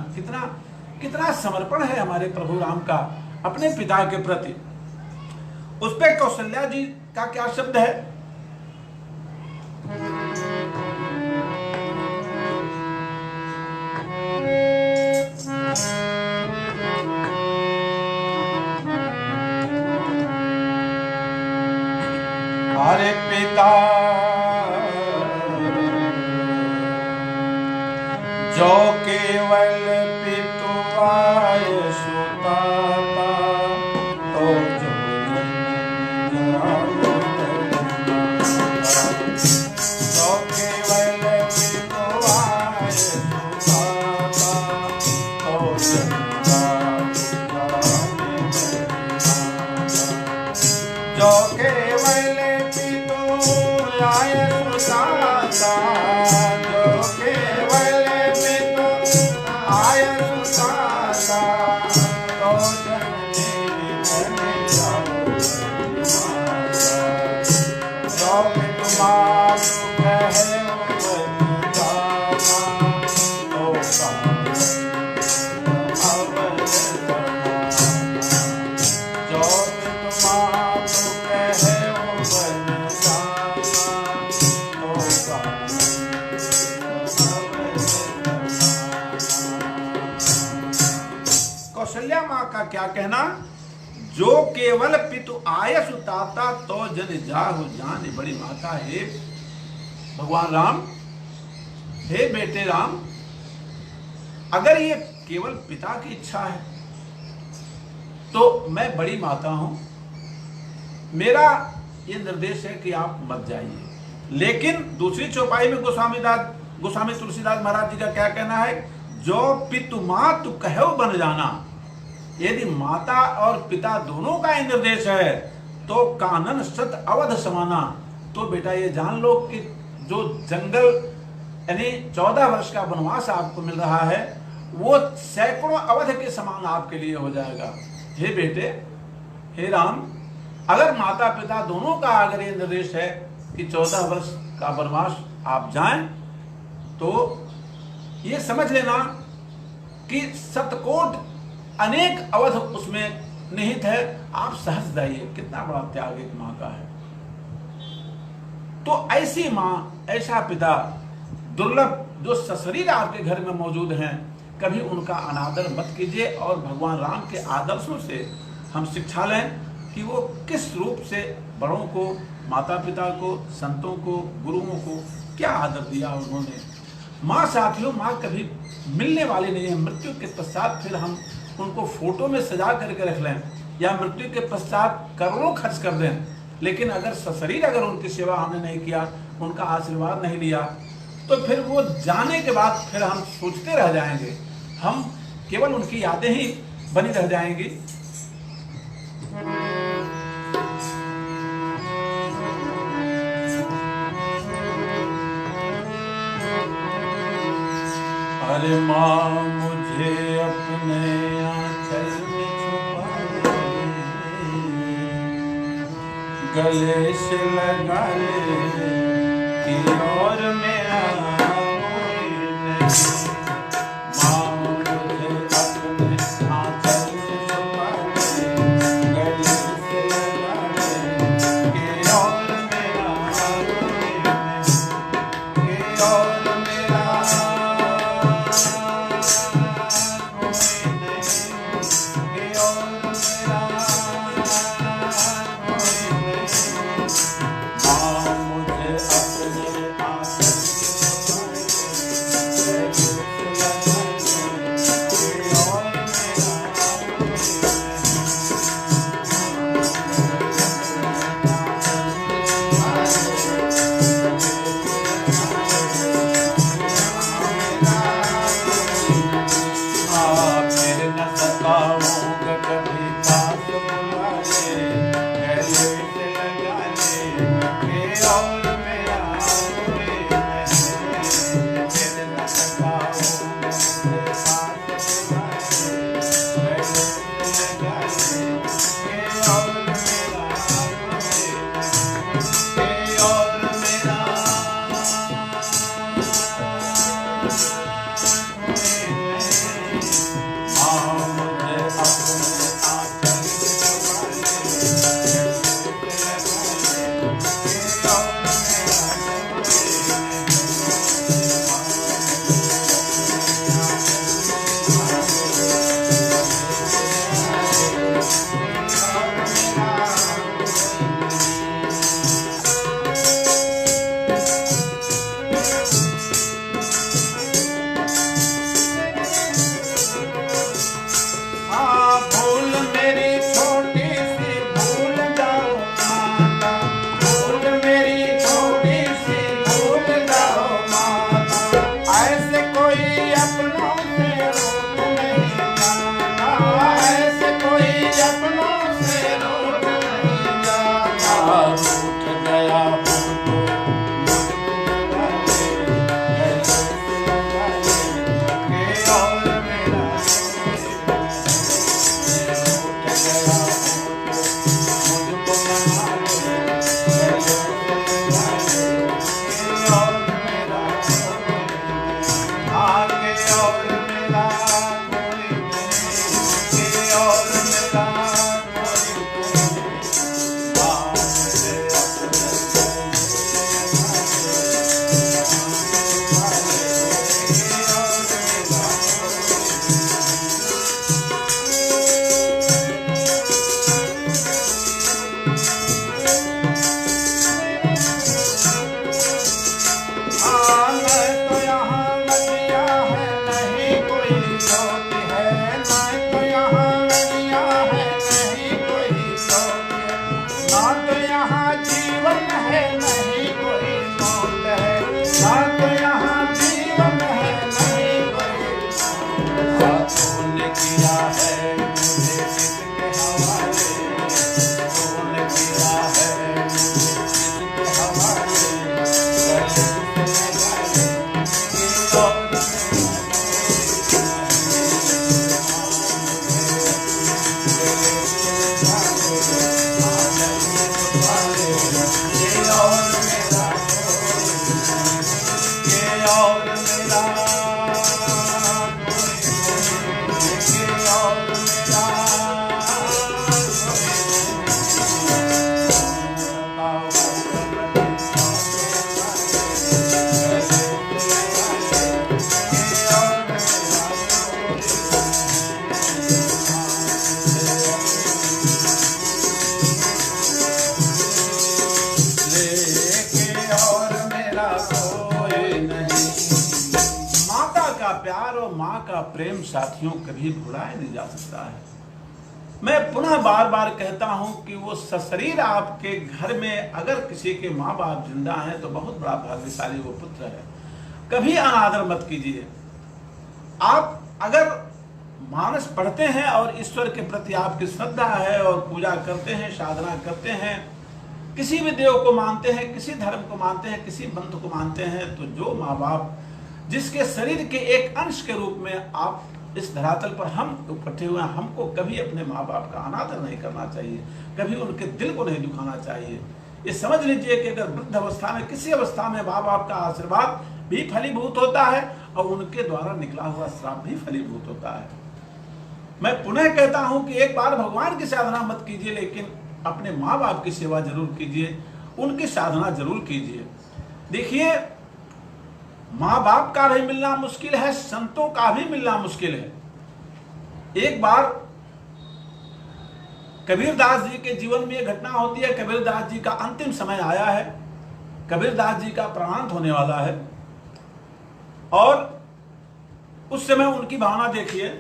कितना समर्पण है हमारे प्रभु राम का अपने पिता के प्रति। उस पे कौशल्या जी का क्या शब्द है? अरे पिता जो केवल पितुआय सुताता तो जो केवल पितुआय सुताता तो जो केवल आय सुताता, जो केवल पितु आय सुताता तो जननी बन जाओ। जो पितु मातु कहे बन जाना तो अवल समाना। जो पितु मातु कहे बन कौशल्या माँ का क्या कहना? जो केवल पितु आय सुताता तो जन जाहु जान बड़ी माता। हे भगवान राम, हे बेटे राम, अगर ये केवल पिता की इच्छा है तो मैं बड़ी माता हूं, मेरा ये निर्देश है कि आप मत जाइए। लेकिन दूसरी चौपाई में गोस्वामी तुलसीदास महाराज जी का क्या कहना है? जो पितु मातु कहो बन जाना। यदि माता और पिता दोनों का ही निर्देश है तो कानन सत अवध समाना। तो बेटा ये जान लो कि जो जंगल यानी 14 वर्ष का वनवास आपको मिल रहा है वो सैकड़ों अवध के समान आपके लिए हो जाएगा। हे बेटे, हे राम, अगर माता पिता दोनों का अगर ये निर्देश है कि 14 वर्ष का वनवास आप जाएं तो ये समझ लेना कि शतकोट अनेक अवध उसमें निहित है। आप सहज जाइए। कितना बड़ा त्याग एक माँ का है। तो ऐसी माँ, ऐसा पिता दुर्लभ जो सशरीर आपके घर में मौजूद हैं, कभी उनका अनादर मत कीजिए। और भगवान राम के आदर्शों से हम शिक्षा लें कि वो किस रूप से बड़ों को, माता पिता को, संतों को, गुरुओं को क्या आदर दिया उन्होंने। माँ साथियों, माँ कभी मिलने वाली नहीं है। मृत्यु के पश्चात फिर हम उनको फोटो में सजा करके रख लें या मृत्यु के पश्चात करोड़ों खर्च कर दें, लेकिन अगर सशरीर अगर उनकी सेवा हमने नहीं किया, उनका आशीर्वाद नहीं लिया, तो फिर वो जाने के बाद फिर हम सोचते रह जाएंगे। हम केवल उनकी यादें ही बनी रह जाएंगी। अरे माँ मुझे अपने आंचल में छुपा ले, गले से लगा ले कि और मेरा कोई नहीं। माँ मुझे अपने आंचल में छुपा ले, गले से लगा ले कि और रूठ गया हो तो मुझको लगा ले, कि और मेरा कोई नहीं। रूठ गया हो तो मुझको मना ले, कि और मेरा कोई नहीं। आगे और मेरा कोई नहीं, कि और मेरा कोई नहीं। बाप से अपने न तो यहाँ नदियाँ है, नहीं कोई ज्योति है। न तो यहाँ नदियाँ है, नहीं कोई ज्योति है। न तो यहाँ जीवन है, नहीं कोई मौत है। न तो यहाँ जीवन है, नहीं कोई मौत है। तूने किया है मुझे किसके हवाले, तूने किया है मुझे किसके हवाले। प्यार और माँ का प्रेम साथियों कभी भुलाया नहीं जा सकता है। मैं पुनः बार बार कहता हूं कि वो सशरीर आपके घर में अगर किसी के माँ बाप जिंदा हैं तो बहुत बड़ा भाग्यशाली वो पुत्र है। कभी अनादर मत कीजिए। आप अगर मानस पढ़ते हैं और ईश्वर के प्रति आपकी श्रद्धा है और पूजा करते हैं, साधना करते हैं, किसी भी देव को मानते हैं, किसी धर्म को मानते हैं, किसी पंथ को मानते हैं, तो जो माँ बाप जिसके शरीर के एक अंश के रूप में आप इस धरातल पर हम इकट्ठे हुए हैं, हमको कभी अपने माँ बाप का अनादर नहीं करना चाहिए, कभी उनके दिल को नहीं दुखाना चाहिए। ये समझ लीजिए कि अगर वृद्ध अवस्था में किसी अवस्था में माँ बाप का आशीर्वाद भी फलीभूत होता है और उनके द्वारा निकला हुआ श्राप भी फलीभूत होता है। मैं पुनः कहता हूं कि एक बार भगवान की साधना मत कीजिए, लेकिन अपने माँ बाप की सेवा जरूर कीजिए, उनकी साधना जरूर कीजिए। देखिए, माँ बाप का भी मिलना मुश्किल है, संतों का भी मिलना मुश्किल है। एक बार कबीरदास जी के जीवन में यह घटना होती है। कबीरदास जी का अंतिम समय आया है, कबीरदास जी का प्राणांत होने वाला है और उस समय उनकी भावना देखिए।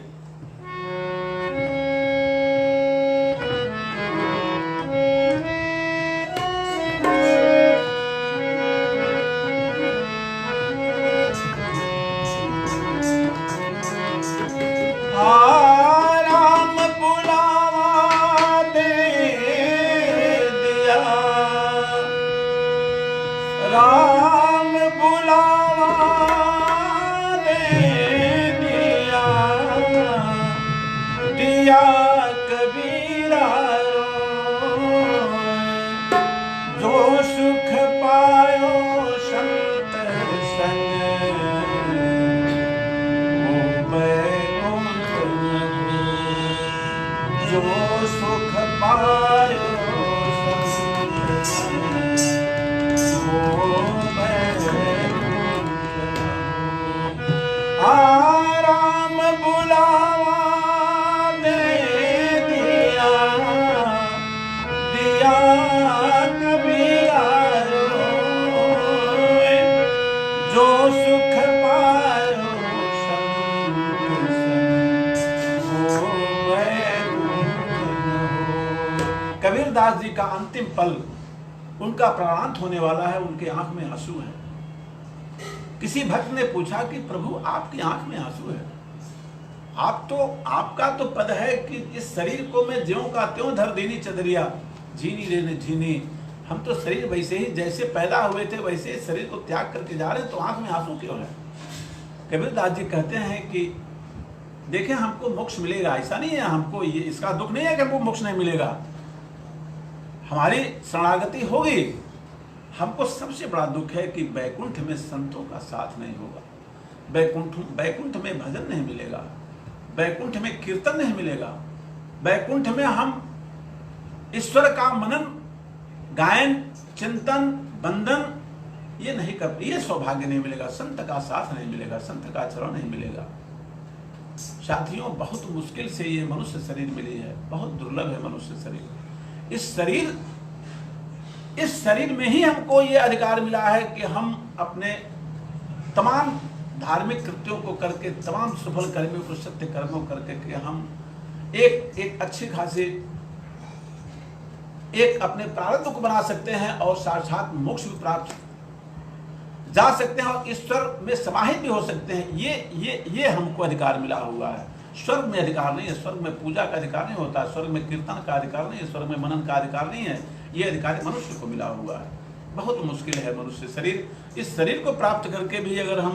राम बुलावा दे दिया, राम बुलावा दे दिया, दिया कबीरा जो सुख पायो संत संग जो सुख पायो आराम बुलावा दे दिया, दिया कबीरा जो सुख पायो कबीरदास जी का अंतिम पल, उनका प्राणांत होने वाला है, उनके आंख में आंसू है। किसी भक्त ने पूछा कि प्रभु आपकी आंख में आंसू है, आपका तो पद है कि इस शरीर को मैं ज्यों का त्यों धर देनी चदरिया, झीनी लेने झीनी हम तो शरीर वैसे ही जैसे पैदा हुए थे वैसे ही शरीर को त्याग करके जा रहे हैं, तो आंख में आंसू क्यों है? कबीरदास जी कहते हैं कि देखें हमको मोक्ष मिलेगा, ऐसा नहीं है, हमको ये इसका दुख नहीं है कि हमको मोक्ष नहीं मिलेगा, हमारी शरणागति होगी। हमको सबसे बड़ा दुख है कि बैकुंठ में संतों का साथ नहीं होगा, बैकुंठ में भजन नहीं मिलेगा, बैकुंठ में कीर्तन नहीं मिलेगा, बैकुंठ में हम ईश्वर का मनन, गायन, चिंतन, बंधन ये नहीं कर, ये सौभाग्य नहीं मिलेगा, संत का साथ नहीं मिलेगा, संत का चरण नहीं मिलेगा। साथियों, बहुत मुश्किल से ये मनुष्य शरीर मिली है, बहुत दुर्लभ है मनुष्य शरीर। इस शरीर में ही हमको ये अधिकार मिला है कि हम अपने तमाम धार्मिक कृत्यों को करके, तमाम सफल कर्मों को, सत्य कर्मों करके कि हम एक अच्छी खासी एक अपने प्रारब्ध को बना सकते हैं और साक्षात मोक्ष भी प्राप्त जा सकते हैं और ईश्वर में समाहित भी हो सकते हैं। ये हमको अधिकार मिला हुआ है। स्वर्ग में अधिकार नहीं है, स्वर्ग में पूजा का अधिकार नहीं होता, स्वर्ग में कीर्तन का अधिकार नहीं है, स्वर्ग में मनन का अधिकार नहीं है, ये अधिकार मनुष्य को मिला हुआ है। बहुत मुश्किल है मनुष्य शरीर, इस शरीर को प्राप्त करके भी अगर हम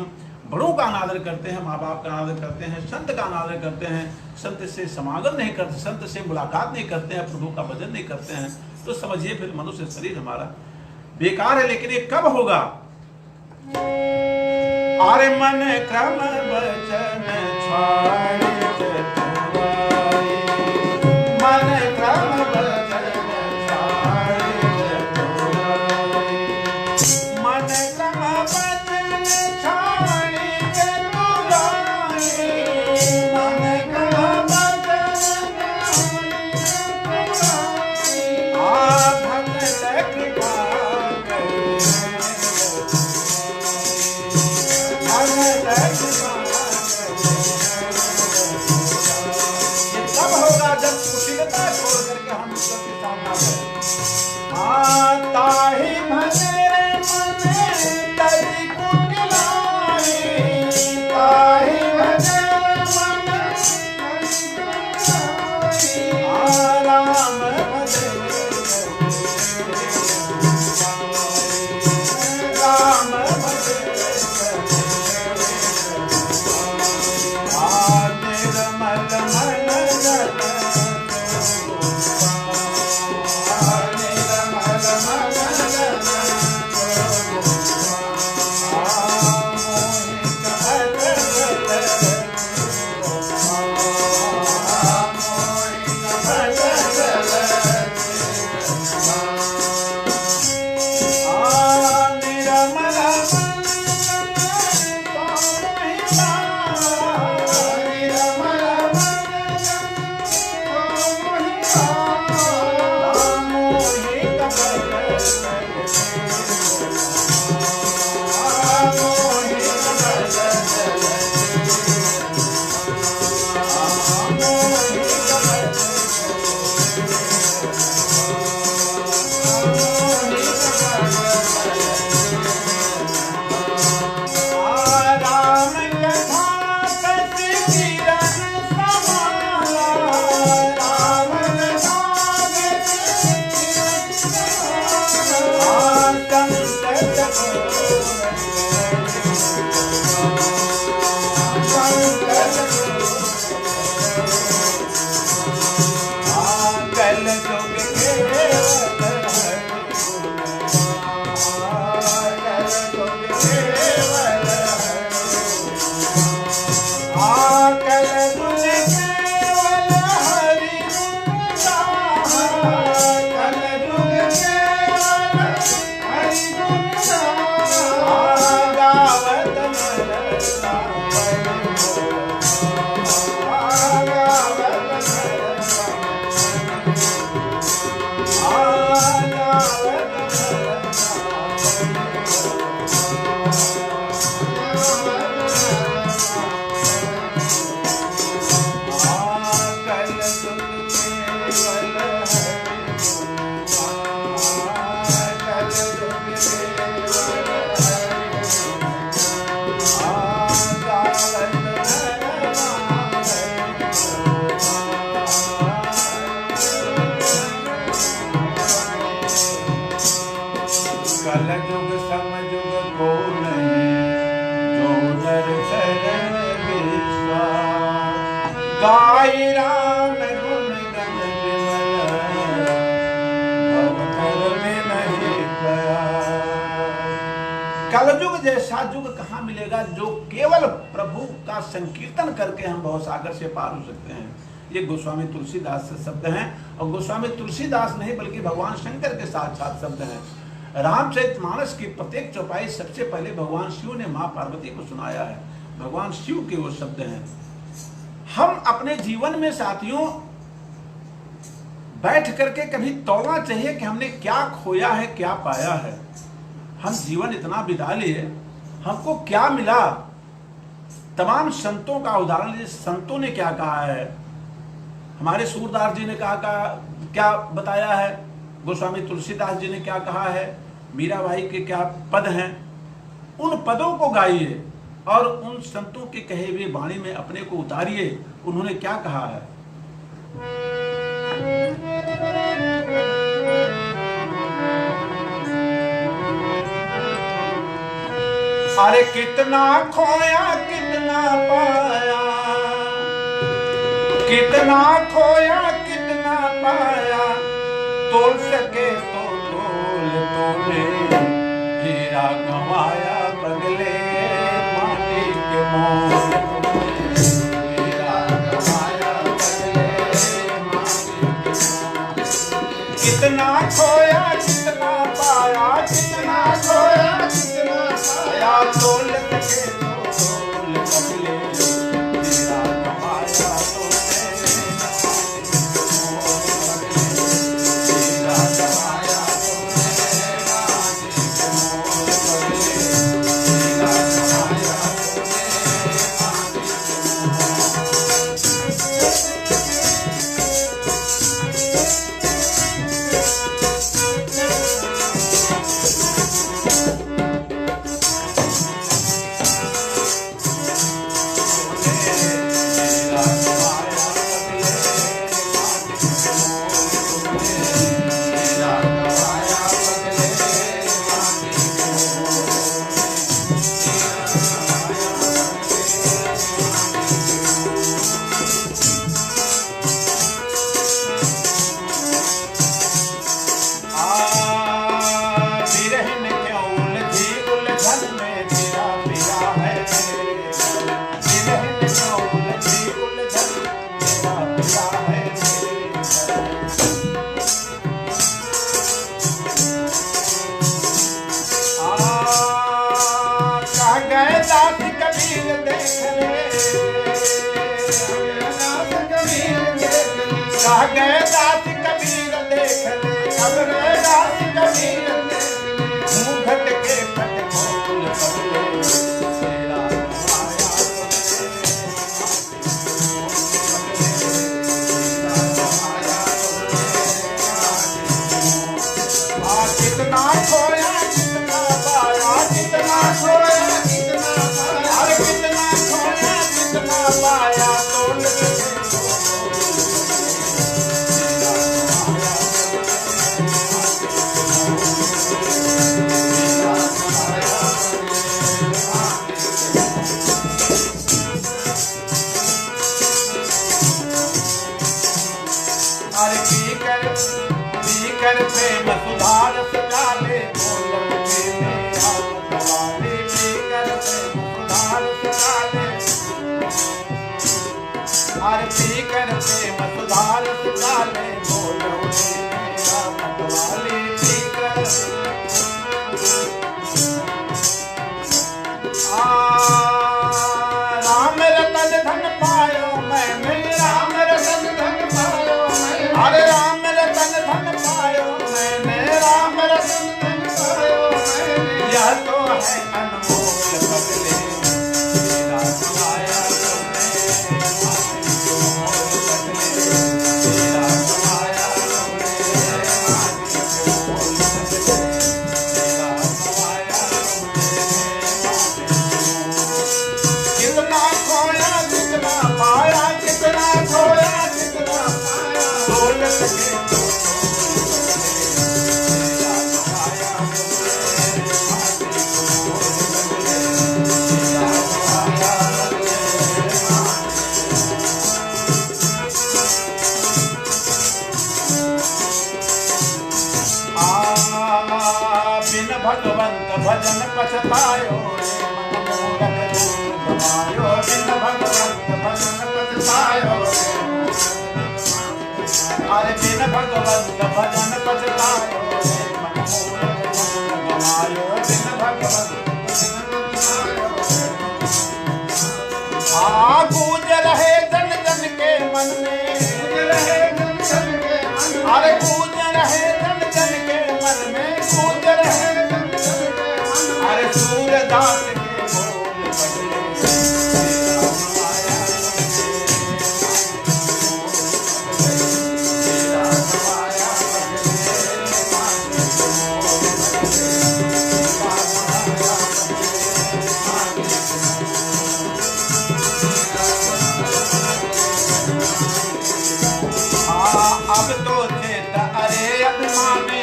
बड़ों का अनादर करते हैं, माँ बाप का अनादर करते हैं, संत का अनादर करते हैं, संत से समागम नहीं करते, संत से मुलाकात नहीं करते हैं, प्रभु का भजन नहीं करते हैं, तो समझिए फिर मनुष्य शरीर हमारा बेकार है। लेकिन ये कब होगा? आरे मन क्रम वचन छाड़ मन क्रम वचन छाड़ मन क्रम वचन छाड़ मन क्रम वचन आ भक्त कृपा तब होगा जब कुटिलता छोड़ करके हम ईश्वर के सामना करें। ताहि भजरे मने तरि कुटिलाई, ताहि भजरे मने राम भजरे राम भजरे कल जुग समजुग को नहीं, जो नर शरण विश्वास। गाय राम गुण गण विमल, भव कर में नहीं प्रयास। कलयुग जैसा युग कहाँ मिलेगा जो केवल प्रभु का संकीर्तन करके हम भवसागर से पार हो सकते हैं। ये गोस्वामी तुलसीदास से शब्द हैं, और गोस्वामी तुलसीदास नहीं बल्कि भगवान शंकर के साथ शब्द हैं। रामचरितमानस की प्रत्येक चौपाई सबसे पहले भगवान शिव ने मां पार्वती को सुनाया है। भगवान शिव के वो शब्द हैं। हम अपने जीवन में साथियों बैठ करके कभी तौलना चाहिए कि हमने क्या खोया है, क्या पाया है। हम जीवन इतना बिता लिए, हमको क्या मिला। तमाम संतों का उदाहरण लीजिए, संतों ने क्या कहा है। हमारे सूरदास जी ने क्या बताया है, गोस्वामी तुलसीदास जी ने क्या कहा है, मीराबाई के क्या पद हैं। उन पदों को गाइए और उन संतों के कहे हुए वाणी में अपने को उतारिए। उन्होंने क्या कहा है। अरे कितना खोया कितना पाया, कितना खोया कितना पाया, तोल सके तो तोल तोले। हीरा गंवाया बदले माटी के मोल, हीरा गंवाया बदले माटी के मोल। कितना खोया कितना पाया, कितना खोया कितना पाया, तोल सके तो तोल बदले। हीरा गंवाया गए दास कबीर देख ले, अब रे दास कबीर देख ले। घूंघट के पट खोल पगले, तेरा गंवाया कितना खोया कितना पाया, कितना खोया कितना पाया, अरे कितना खोया कितना पाया, तोल कर प्रेम सुधार सजाले, बोल मुझे मेरा मतवाले। कर प्रेम सुधार सजाले, आरती कर प्रेम सुधार सजाले, बोल मुझे मेरा मतवाले। राम रतन धन पायो मैंने, राम रतन धन पायो मैंने, अरे राम रतन धन पायो मैंने, राम रतन धन पायो मैंने। यह तो है अनमोल बदले, तेरा गंवाया तेरा गंवाया कितना खोया कितना पाया, कितना खोया कितना पाया, तोल सके तो तोल बदले। तेरा गंवाया भगवंत भजन पछतायो रे मन मूरख जन्म गवायो बिन भगवंत भजन पछतायो अरे बिन भगवंत भजन पछतायो रे मन मूरख जन्म गवायो बिन भगवंत गूंज रहे जन जन के मन में अरे गूंज रहे जन जन के मन में गूंज रहे अरे सूरदास के बोल अब तो चेत अरे अभिमानी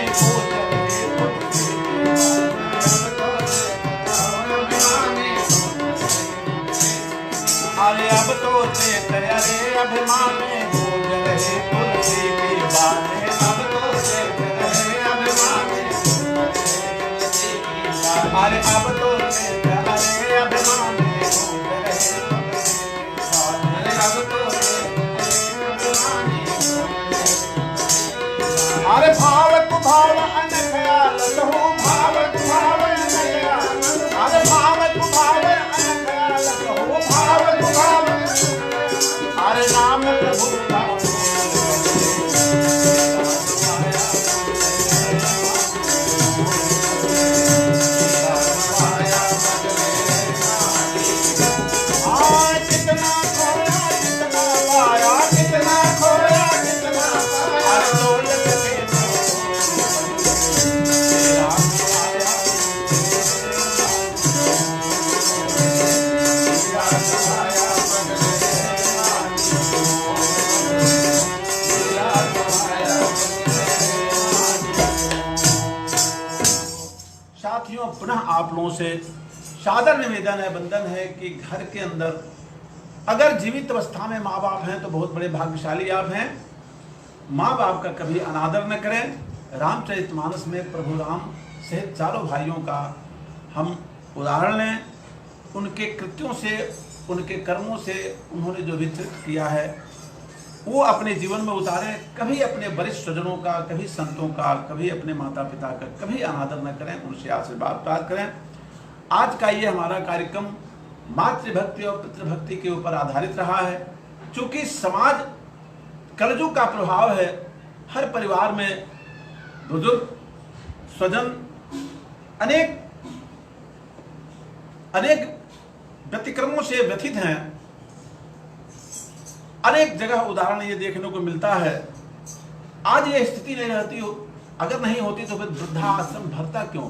अरे अब तो चेत अरे अभिमानी भूल रहे तुलसी की बातें अब तो चेत अरे अभिमानी अरे अब तो चेत अरे अभिमानी भूल रहे अब तो अरे भावत भाव अनखयाल लहू भावत भाव अनखयाल अरे भावत भाव अनखयाल लहू भावत भाव अरे नाम प्रभु का कितना खोया कितना पाया कितना खोया कितना अरे दौलत साथियों, पुनः आप लोगों से सादर निवेदन है, बंधन है कि घर के अंदर अगर जीवित अवस्था में माँ बाप हैं तो बहुत बड़े भाग्यशाली आप हैं। माँ बाप का कभी अनादर न करें। रामचरितमानस में प्रभु राम सहित चारों भाइयों का हम उदाहरण लें। उनके कृत्यों से, उनके कर्मों से उन्होंने जो विचरित किया है वो अपने जीवन में उतारें। कभी अपने वरिष्ठ स्वजनों का, कभी संतों का, कभी अपने माता पिता का कभी अनादर न करें, उनसे आशीर्वाद प्राप्त करें। आज का ये हमारा कार्यक्रम मातृभक्ति और पितृभक्ति के ऊपर आधारित रहा है। चूँकि समाज कलयुग का प्रभाव है, हर परिवार में बुजुर्ग स्वजन अनेक व्यतिक्रमों से व्यथित हैं। अनेक जगह उदाहरण ये देखने को मिलता है। आज ये स्थिति नहीं रहती हो, अगर नहीं होती तो फिर वृद्धाश्रम भरता क्यों?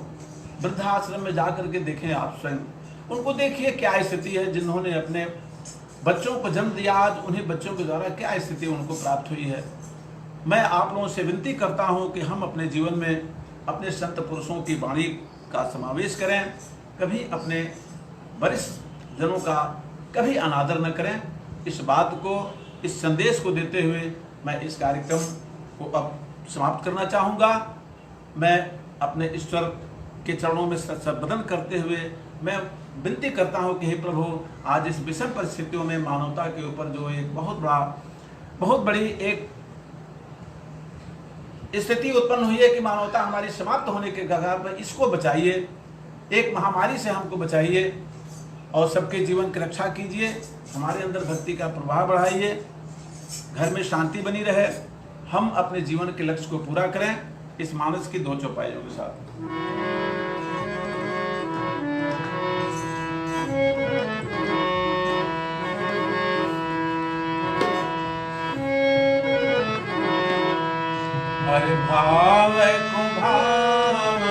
वृद्धाश्रम में जाकर के देखें आप स्वयं, उनको देखिए क्या स्थिति है। जिन्होंने अपने बच्चों को जन्म दिया, आज उन्हीं बच्चों के द्वारा क्या स्थिति उनको प्राप्त हुई है। मैं आप लोगों से विनती करता हूं कि हम अपने जीवन में अपने संत पुरुषों की वाणी का समावेश करें। कभी अपने वरिष्ठ जनों का कभी अनादर न करें। इस बात को, इस संदेश को देते हुए मैं इस कार्यक्रम को अब समाप्त करना चाहूँगा। मैं अपने ईश्वर के चरणों में सर्वदन करते हुए मैं विनती करता हूँ कि हे प्रभु, आज इस विषम परिस्थितियों में मानवता के ऊपर जो एक बहुत बड़ी एक स्थिति उत्पन्न हुई है कि मानवता हमारी समाप्त होने के कगार पर, इसको बचाइए। एक महामारी से हमको बचाइए और सबके जीवन की रक्षा कीजिए। हमारे अंदर भक्ति का प्रभाव बढ़ाइए, घर में शांति बनी रहे, हम अपने जीवन के लक्ष्य को पूरा करें इस मानस की 2 चौपाइयों के साथ। हरि भाव कुभाव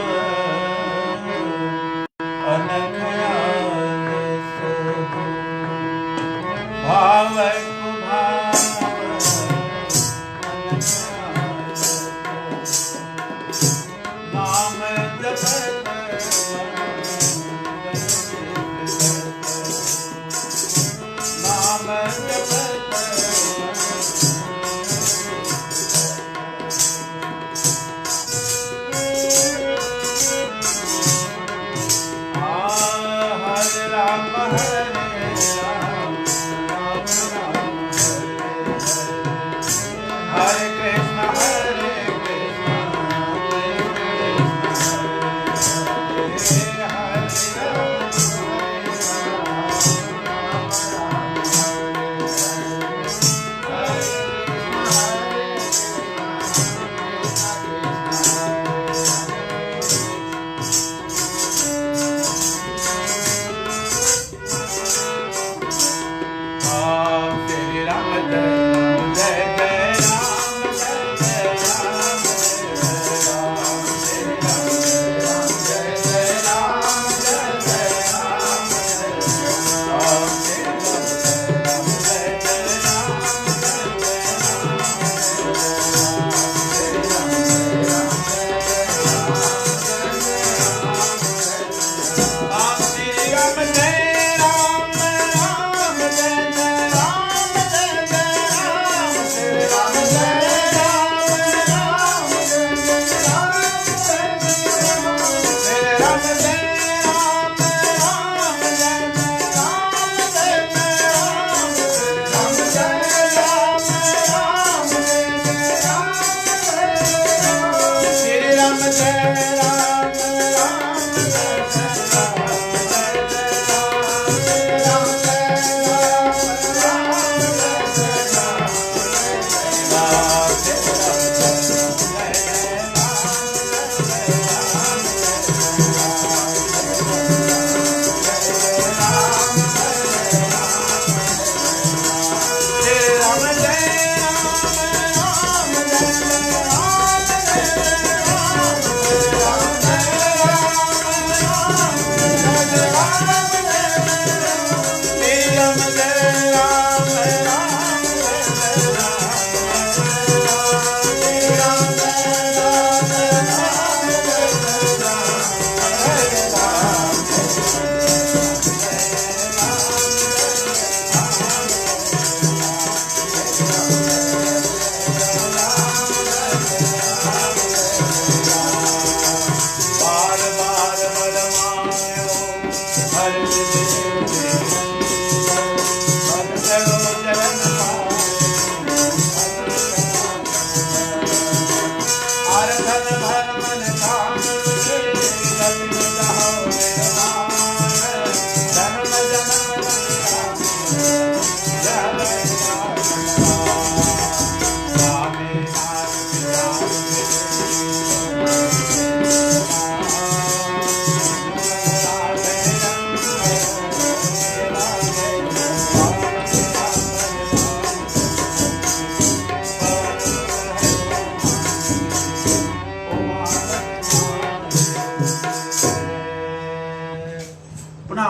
अनखयाल सोहु, भाव कुभाव अनखयाल सोहु, नाम जपत नाम जपत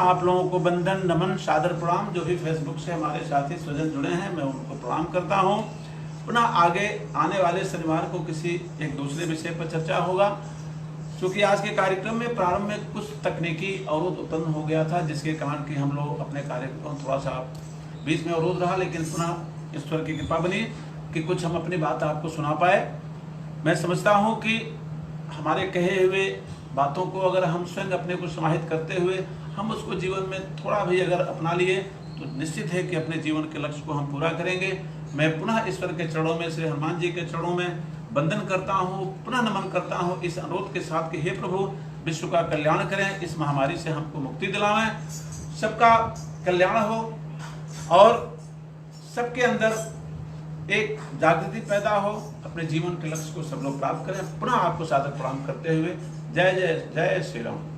आप लोगों को बंदन नमन सादर प्रणाम। जो भी फेसबुक से हमारे साथी स्वजन जुड़े हैं मैं उनको प्रणाम करता हूं। पुनः आगे आने वाले शनिवार को किसी एक दूसरे विषय पर चर्चा होगा। क्योंकि आज के कार्यक्रम में प्रारंभ में कुछ तकनीकी अवरोध उत्पन्न हो गया था, जिसके कारण कि हम लोग अपने कार्यक्रम थोड़ा सा बीच में अवरोध रहा, लेकिन पुनः ईश्वर की कृपा बनी कि कुछ हम अपनी बात आपको सुना पाए। मैं समझता हूँ कि हमारे कहे हुए बातों को अगर हम स्वयं अपने को समाहित करते हुए हम उसको जीवन में थोड़ा भी अगर अपना लिए तो निश्चित है कि अपने जीवन के लक्ष्य को हम पूरा करेंगे। मैं पुनः ईश्वर के चरणों में, श्री हनुमान जी के चरणों में वंदन करता हूँ, पुनः नमन करता हूँ इस अनुरोध के साथ कि हे प्रभु विश्व का कल्याण करें, इस महामारी से हमको मुक्ति दिलावें, सबका कल्याण हो और सबके अंदर एक जागृति पैदा हो, अपने जीवन के लक्ष्य को सब लोग प्राप्त करें। पुनः आपको सादर प्रणाम करते हुए जय जय जय श्री राम।